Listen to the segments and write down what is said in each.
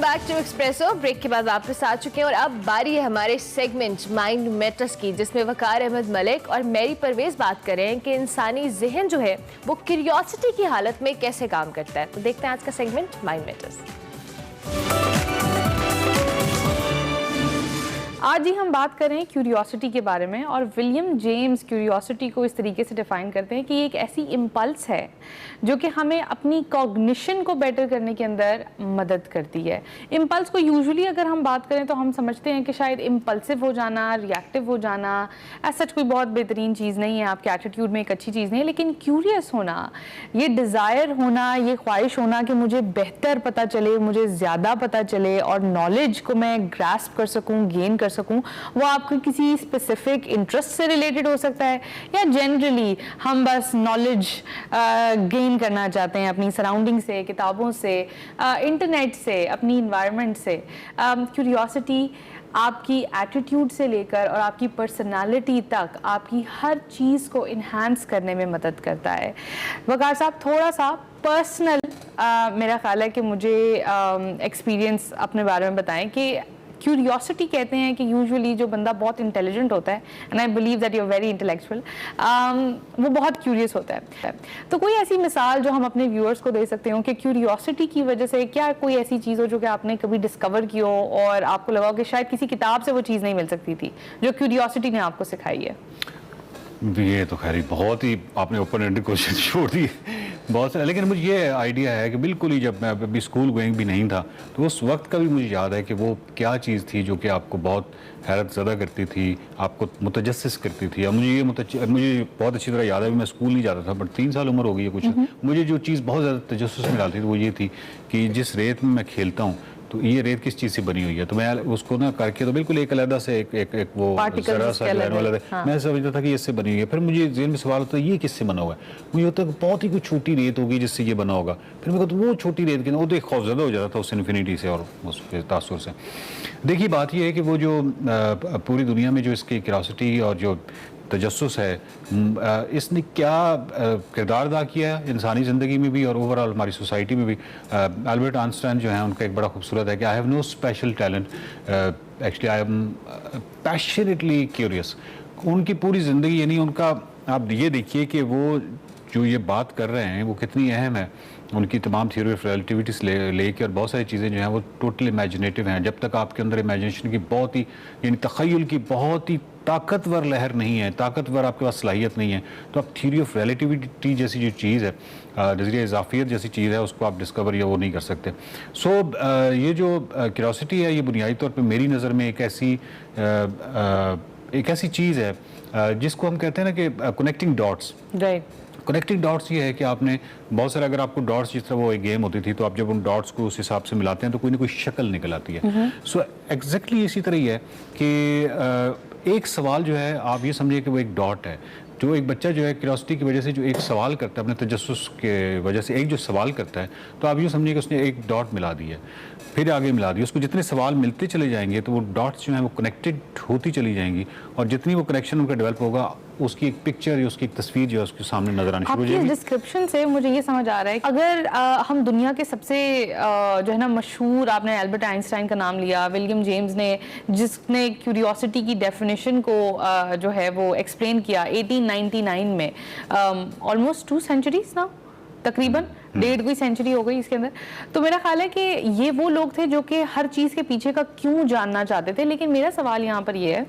Back to espresso. Break के बाद वापस आ चुके हैं और अब बारी है हमारे सेगमेंट माइंड मैटर्स की, जिसमें वकार अहमद मलिक और मेरी परवेज बात कर रहे हैं कि इंसानी जहन जो है वो क्यूरियोसिटी की हालत में कैसे काम करता है। तो देखते हैं आज का सेगमेंट माइंड मैटर्स। आज ही हम बात कर रहे हैं क्यूरियोसिटी के बारे में, और विलियम जेम्स क्यूरियोसिटी को इस तरीके से डिफाइन करते हैं कि ये एक ऐसी इम्पल्स है जो कि हमें अपनी कॉग्निशन को बेटर करने के अंदर मदद करती है। इम्पल्स को यूजुअली अगर हम बात करें तो हम समझते हैं कि शायद इम्पल्सिव हो जाना, रिएक्टिव हो जाना ऐसा कोई बहुत बेहतरीन चीज़ नहीं है, आपके एटीट्यूड में एक अच्छी चीज़ नहीं है। लेकिन क्यूरियस होना, ये डिज़ायर होना, ये ख्वाहिश होना कि मुझे बेहतर पता चले, मुझे ज़्यादा पता चले और नॉलेज को मैं ग्रास्प कर सकूँ, गेन कर सकूं, वो आपके किसी स्पेसिफिक इंटरेस्ट से रिलेटेड हो सकता है या जनरली हम बस नॉलेज गेन करना चाहते हैं अपनी सराउंडिंग से, किताबों से, इंटरनेट से, अपनी इन्वायरमेंट से। क्यूरियोसिटी आपकी एटीट्यूड से लेकर और आपकी पर्सनालिटी तक आपकी हर चीज़ को इन्हांस करने में मदद करता है। वकार साहब, थोड़ा सा पर्सनल मेरा ख्याल है कि मुझे एक्सपीरियंस अपने बारे में बताएं कि क्यूरियोसिटी कहते हैं कि यूजुअली जो बंदा बहुत इंटेलिजेंट होता है, and I believe that you are very intellectual, वो बहुत क्यूरियस होता है। तो कोई ऐसी मिसाल जो हम अपने व्यूअर्स को दे सकते हो कि क्यूरियोसिटी की वजह से क्या कोई ऐसी चीज़ हो जो कि आपने कभी डिस्कवर की हो और आपको लगा कि शायद किसी किताब से वो चीज़ नहीं मिल सकती थी, जो क्यूरियोसिटी ने आपको सिखाई है? ये तो खैर बहुत ही आपने ओपन एंडेड क्वेश्चन छोड़ दिए बहुत सारे, लेकिन मुझे ये आइडिया है कि बिल्कुल ही जब मैं अभी स्कूल गोइंग भी नहीं था तो उस वक्त का भी मुझे याद है कि वो क्या चीज़ थी जो कि आपको बहुत हैरत ज़दा करती थी, आपको मुतजस्सिस करती थी। और मुझे बहुत अच्छी तरह याद है, मैं स्कूल नहीं जाता था बट 3 साल उम्र हो गई है कुछ। मुझे जो चीज़ बहुत ज़्यादा तजस्सुस में डालती थी वो ये थी कि जिस रेत में मैं खेलता हूँ तो ये रेत किस चीज़ से बनी हुई है, तो मैं उसको ना करके तो बिल्कुल एक अलग से एक वो जरा सा वाला हाँ। मैं समझता था कि इससे बनी हुई है। फिर मुझे ज़हन में सवाल होता है ये किससे बना हुआ है, मुझे होता है बहुत ही कुछ छोटी रेत होगी जिससे ये बना होगा। फिर मेरे को तो वो छोटी रेत की ना वो तो एक खौफज़दा हो जाता था उस इन्फिनिटी से और उसके तासुर से। देखिए बात ये है कि वो जो पूरी दुनिया में जो इसकी क्यूरियोसिटी और जो तजस्सुस है, इसने क्या किरदार अदा किया है इंसानी ज़िंदगी में भी और ओवरऑल हमारी सोसाइटी में भी। अल्बर्ट आइंस्टाइन जो है उनका एक बड़ा खूबसूरत है कि I have no special talent, actually I am passionately curious. उनकी पूरी ज़िंदगी यानी उनका, आप ये देखिए कि वो जो ये बात कर रहे हैं वो कितनी अहम है। उनकी तमाम थ्योरी ऑफ रिलेटिविटी से लेके और बहुत सारी चीज़ें जो हैं वो टोटल इमेजिनेटिव हैं। जब तक आपके अंदर इमेजिनेशन की बहुत ही यानी तख़य्युल की बहुत ही ताकतवर लहर नहीं है, ताकतवर आपके पास सलाहियत नहीं है, तो आप थ्योरी ऑफ रिलेटिविटी जैसी जो चीज़ है, नज़रिया इजाफियत जैसी चीज़ है, उसको आप डिस्कवर या वो नहीं कर सकते। सो ये जो क्यूरियोसिटी है ये बुनियादी तौर पे मेरी नज़र में एक ऐसी चीज़ है जिसको हम कहते हैं ना कि connecting dots. Right. Connecting dots ये है कि आपने बहुत सारे, अगर आपको डॉट्स, जिस तरह वो एक गेम होती थी तो आप जब उन डॉट्स को उस हिसाब से मिलाते हैं तो कोई ना कोई शक्ल निकल आती है। सो एग्जैक्टली इसी तरह ही है कि एक सवाल जो है आप ये समझिए कि वो एक डॉट है। जो एक बच्चा जो है क्यूरियोसिटी की वजह से जो एक सवाल करता है, अपने तजस्सुस के वजह से एक जो सवाल करता है, तो आप यूँ समझिए कि उसने एक डॉट मिला दी है, फिर आगे मिला दी। उसको जितने सवाल मिलते चले जाएंगे तो वो डॉट्स जो हैं वो कनेक्टेड होती चली जाएंगी और जितनी वो कनेक्शन उनका डेवलप होगा उसकी एक पिक्चर या उसकी एक तस्वीर जो है उसके सामने नजर आनी शुरू हो जाएगी। डिस्क्रिप्शन से मुझे ये समझ आ रहा है अगर हम दुनिया के सबसे जो है ना मशहूर, आपने एल्बर्ट आइंस्टाइन का नाम लिया, विलियम जेम्स ने जिसने क्यूरियोसिटी की डेफिनेशन को जो है वो एक्सप्लेन किया 1899 में, ऑलमोस्ट 2 सेंचुरीज ना, तकरीबन 1.5 सेंचुरी हो गई इसके अंदर। तो मेरा ख्याल है कि ये वो लोग थे जो कि हर चीज़ के पीछे का क्यों जानना चाहते थे। लेकिन मेरा सवाल यहाँ पर ये है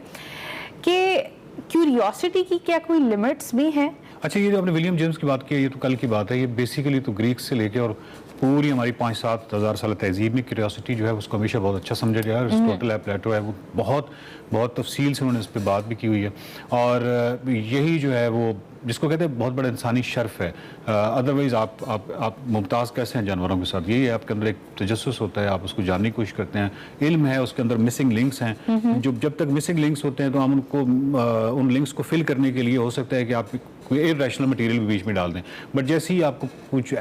कि क्यूरियोसिटी की क्या कोई लिमिट्स भी हैं? अच्छा, ये जो आपने विलियम जेम्स की बात की है ये तो कल की बात है। ये बेसिकली तो ग्रीक से लेके और पूरी हमारी 5-7 हज़ार साल तहजीब में क्यूरियोसिटी जो है उसको हमेशा बहुत अच्छा समझा गया है। अरिस्टोटल है, प्लेटो है, वो बहुत तफसील से उन्होंने इस पर बात भी की हुई है। और यही जो है वो जिसको कहते हैं बहुत बड़ा इंसानी शर्फ है। अदरवाइज़ आप मुमताज़ कैसे हैं जानवरों के साथ, यही है आपके अंदर एक तजस्सुस होता है, आप उसको जानने की कोशिश करते हैं। इल्म है, उसके अंदर मिसिंग लिंक्स हैं, जो जब तक मिसिंग लिंक्स होते हैं तो हम उनको उन लिंक्स को फिल करने के लिए हो सकता है कि आप कोई इर्रेशनल मटेरियल भी बीच में डाल दें, बट जैसे ही आपको कुछ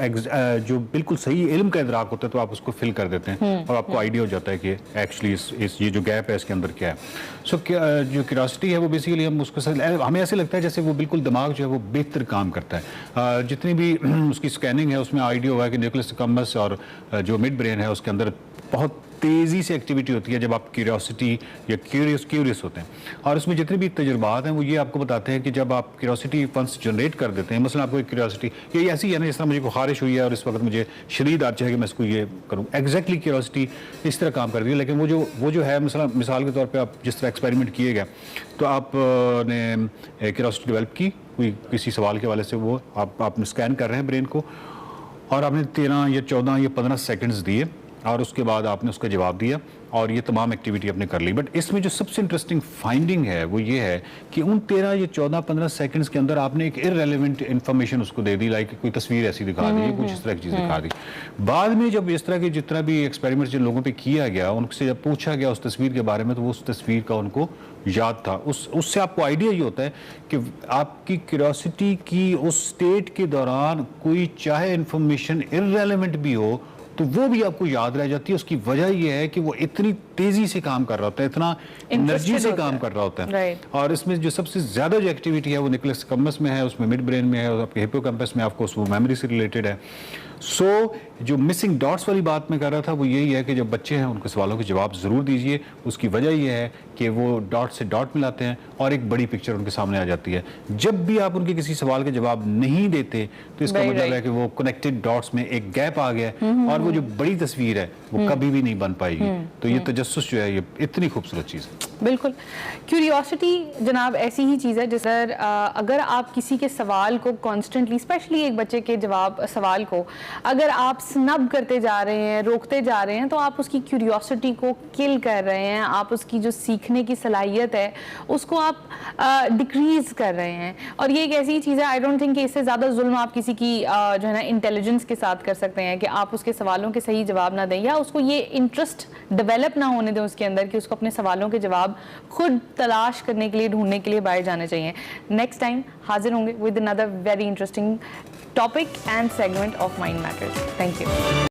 जो बिल्कुल सही इल्म का इदराक होता है तो आप उसको फिल कर देते हैं और आपको आइडिया हो जाता है कि एक्चुअली इस ये जो गैप है इसके अंदर क्या है। सो जो क्यूरियोसिटी है वो बेसिकली हम उसको हमें ऐसे लगता है जैसे वो बिल्कुल दिमाग जो है वो बेहतर काम करता है। जितनी भी उसकी स्कैनिंग है उसमें आइडिया हुआ है कि न्यूक्लियस कम्बस और जो मिड ब्रेन है उसके अंदर बहुत तेज़ी से एक्टिविटी होती है जब आप क्यूरियोसिटी या क्यूरियस होते हैं। और उसमें जितने भी तजुर्बात हैं वो ये आपको बताते हैं कि जब आप क्यूरियोसिटी फंस जनरेट कर देते हैं, मसलन आपको एक क्यूरियोसिटी ये ऐसी है ना, जिस तरह मुझे कोई ख़ारिश हुई है और इस वक्त मुझे शदीद आर्च है कि मैं इसको ये करूँ, एग्जैक्टली क्यूरियोसिटी इस तरह काम कर रही है। लेकिन वो जो है मिसाल के तौर पर आप जिस तरह एक्सपेरिमेंट किए गए, तो आपने क्यूरियोसिटी डेवलप की कोई किसी सवाल के हवाले से, वो आपने स्कैन कर रहे हैं ब्रेन को, और आपने 13 या 14 या 15 सेकंड्स दिए और उसके बाद आपने उसका जवाब दिया और ये तमाम एक्टिविटी आपने कर ली। बट इसमें जो सबसे इंटरेस्टिंग फाइंडिंग है वो ये है कि उन 13 या 14-15 सेकंड्स के अंदर आपने एक इररेलेवेंट इन्फॉर्मेशन उसको दे दी, लाइक कोई तस्वीर ऐसी दिखा दी, कुछ इस तरह की चीज़ दिखा दी। बाद में जब इस तरह के जितना भी एक्सपेरिमेंट जिन लोगों पे किया गया, उनसे जब पूछा गया उस तस्वीर के बारे में, तो वो उस तस्वीर का उनको याद था। उससे आपको आइडिया ये होता है कि आपकी क्यूरियोसिटी की उस स्टेट के दौरान कोई चाहे इन्फॉर्मेशन इररेलेवेंट भी हो तो वो भी आपको याद रह जाती है। उसकी वजह ये है कि वो इतनी तेजी से काम कर रहा होता है, इतना एनर्जी से काम कर रहा होता है। और इसमें जो सबसे ज्यादा जो एक्टिविटी है वो न्यूक्लियस कम्बस में है, उसमें मिड ब्रेन में है, और आपके हिप्पोकैम्पस में, आपको वो मेमोरी से रिलेटेड है। जो मिसिंग डॉट्स वाली बात मैं कर रहा था वो यही है कि जब बच्चे हैं उनके सवालों के जवाब ज़रूर दीजिए। उसकी वजह यह है कि वो डॉट से डॉट मिलाते हैं और एक बड़ी पिक्चर उनके सामने आ जाती है। जब भी आप उनके किसी सवाल के जवाब नहीं देते तो इसका मतलब है कि वो कनेक्टेड डॉट्स में एक गैप आ गया और वो जो बड़ी तस्वीर है वो कभी भी नहीं बन पाएगी। तो ये तजस्सुस जो है ये इतनी खूबसूरत चीज़ है। बिल्कुल, क्यूरियोसिटी जनाब ऐसी ही चीज़ है जिस पर अगर आप किसी के सवाल को कॉन्स्टेंटली, स्पेशली एक बच्चे के सवाल को अगर आप स्नब करते जा रहे हैं, रोकते जा रहे हैं, तो आप उसकी क्यूरियोसिटी को किल कर रहे हैं। आप उसकी जो सीखने की सलाहियत है उसको आप डिक्रीज कर रहे हैं। और ये एक ऐसी चीज़ है, आई डोंट थिंक कि इससे ज़्यादा जुल्म आप किसी की जो है ना इंटेलिजेंस के साथ कर सकते हैं कि आप उसके सवालों के सही जवाब ना दें या उसको ये इंटरेस्ट डेवलप ना होने दें उसके अंदर कि उसको अपने सवालों के जवाब खुद तलाश करने के लिए, ढूंढने के लिए बाहर जाने चाहिए। नेक्स्ट टाइम हाजिर होंगे with another very interesting topic and segment of mind matters. Thank you.